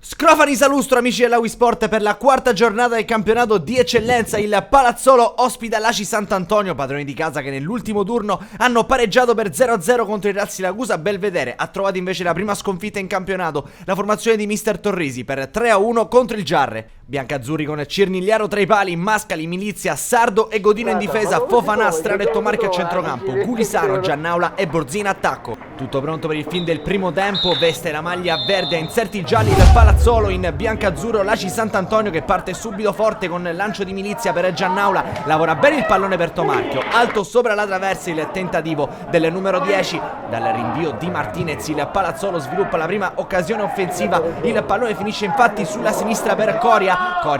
Scrofani Salustro, amici della Wii Sport, per la quarta giornata del campionato di eccellenza. Il Palazzolo ospita l'Aci Sant'Antonio, padroni di casa che nell'ultimo turno hanno pareggiato per 0-0 contro il Real Siracusa. Belvedere ha trovato invece la prima sconfitta in campionato, la formazione di Mister Torrisi, per 3-1 contro il Giarre. Biancazzurri con Cirnigliaro tra i pali, Mascali, Milizia, Sardo e Godino in difesa, Fofanà, Stranetto Marchi a centrocampo, Gulisano, Giannaula e Borzina attacco. Tutto pronto per il fin del primo tempo, veste la maglia verde a inserti gialli del Palazzolo. In biancazzurro l'Aci Sant'Antonio che parte subito forte con lancio di Milizia per Giannaula, lavora bene il pallone per Tomarchio, alto sopra la traversa il tentativo del numero 10, dal rinvio di Martinez il Palazzolo sviluppa la prima occasione offensiva, il pallone finisce infatti sulla sinistra per Coria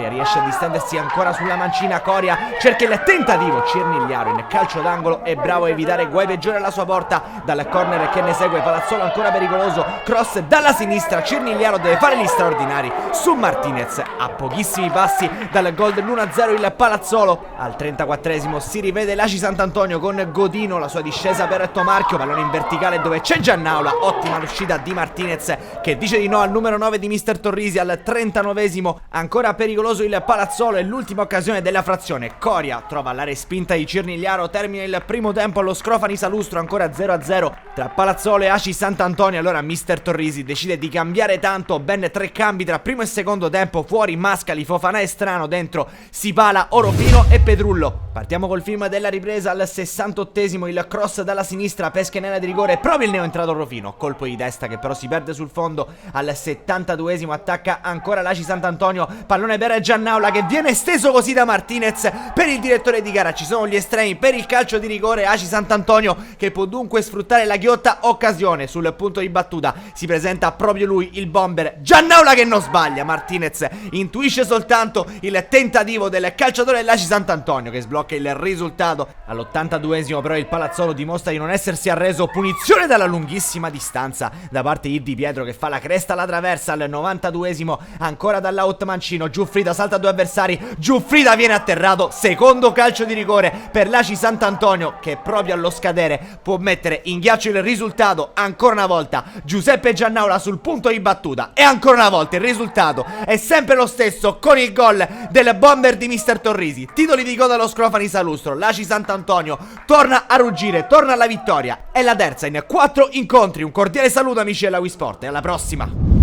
riesce a distendersi ancora sulla mancina, Coria cerca il tentativo, Cirnigliaro in calcio d'angolo è bravo a evitare guai peggiori alla sua porta, dal corner che ne segue Palazzolo ancora pericoloso, cross dalla sinistra, Cirnigliaro deve fare gli straordinari su Martinez, a pochissimi passi dal gol dell'1-0 il Palazzolo. Al 34esimo si rivede l'Aci Sant'Antonio con Godino, la sua discesa per Tomarchio, pallone in verticale dove c'è Giannaula, ottima l'uscita di Martinez che dice di no al numero 9 di Mister Torrisi. Al 39esimo ancora pericoloso il Palazzolo e l'ultima occasione della frazione, Coria trova la respinta di Cirnigliaro, termina il primo tempo allo Scrofani Salustro, ancora 0-0 tra Palazzolo e Aci Sant'Antonio. Allora Mister Torrisi decide di cambiare tanto, ben 3 cambi tra primo e secondo tempo, fuori Mascali, Fofanà e Strano, dentro Sipala, Orofino e Pedrullo. Partiamo col film della ripresa. Al 68esimo il cross dalla sinistra, pesca in area di rigore, proprio il neoentrato Orofino, colpo di testa che però si perde sul fondo. Al 72esimo attacca ancora l'Aci Sant'Antonio, pallone per Giannaula che viene esteso così da Martinez per il direttore di gara. Ci sono gli estremi per il calcio di rigore, Aci Sant'Antonio che può dunque sfruttare la ghiotta occasione. Sul punto di battuta si presenta proprio lui, il bomber Giannaula, che non sbaglia. Martinez intuisce soltanto il tentativo del calciatore dell'Aci Sant'Antonio che sblocca il risultato. All'82esimo però il Palazzolo dimostra di non essersi arreso, punizione dalla lunghissima distanza da parte di Di Pietro che fa la cresta alla traversa. Al 92esimo ancora dall'out mancino, Giuffrida salta 2 avversari, Giuffrida viene atterrato, secondo calcio di rigore per l'Aci Sant'Antonio che proprio allo scadere può mettere in ghiaccio il risultato. Ancora una volta Giuseppe Giannaula sul punto di battuta e ancora una volta il risultato è sempre lo stesso con il gol del bomber di Mister Torrisi. Titoli di coda allo Scrofani Salustro, l'Aci Sant'Antonio torna a ruggire, torna alla vittoria, è la terza in 4 incontri. Un cordiale saluto amici della Wii Sport e alla prossima.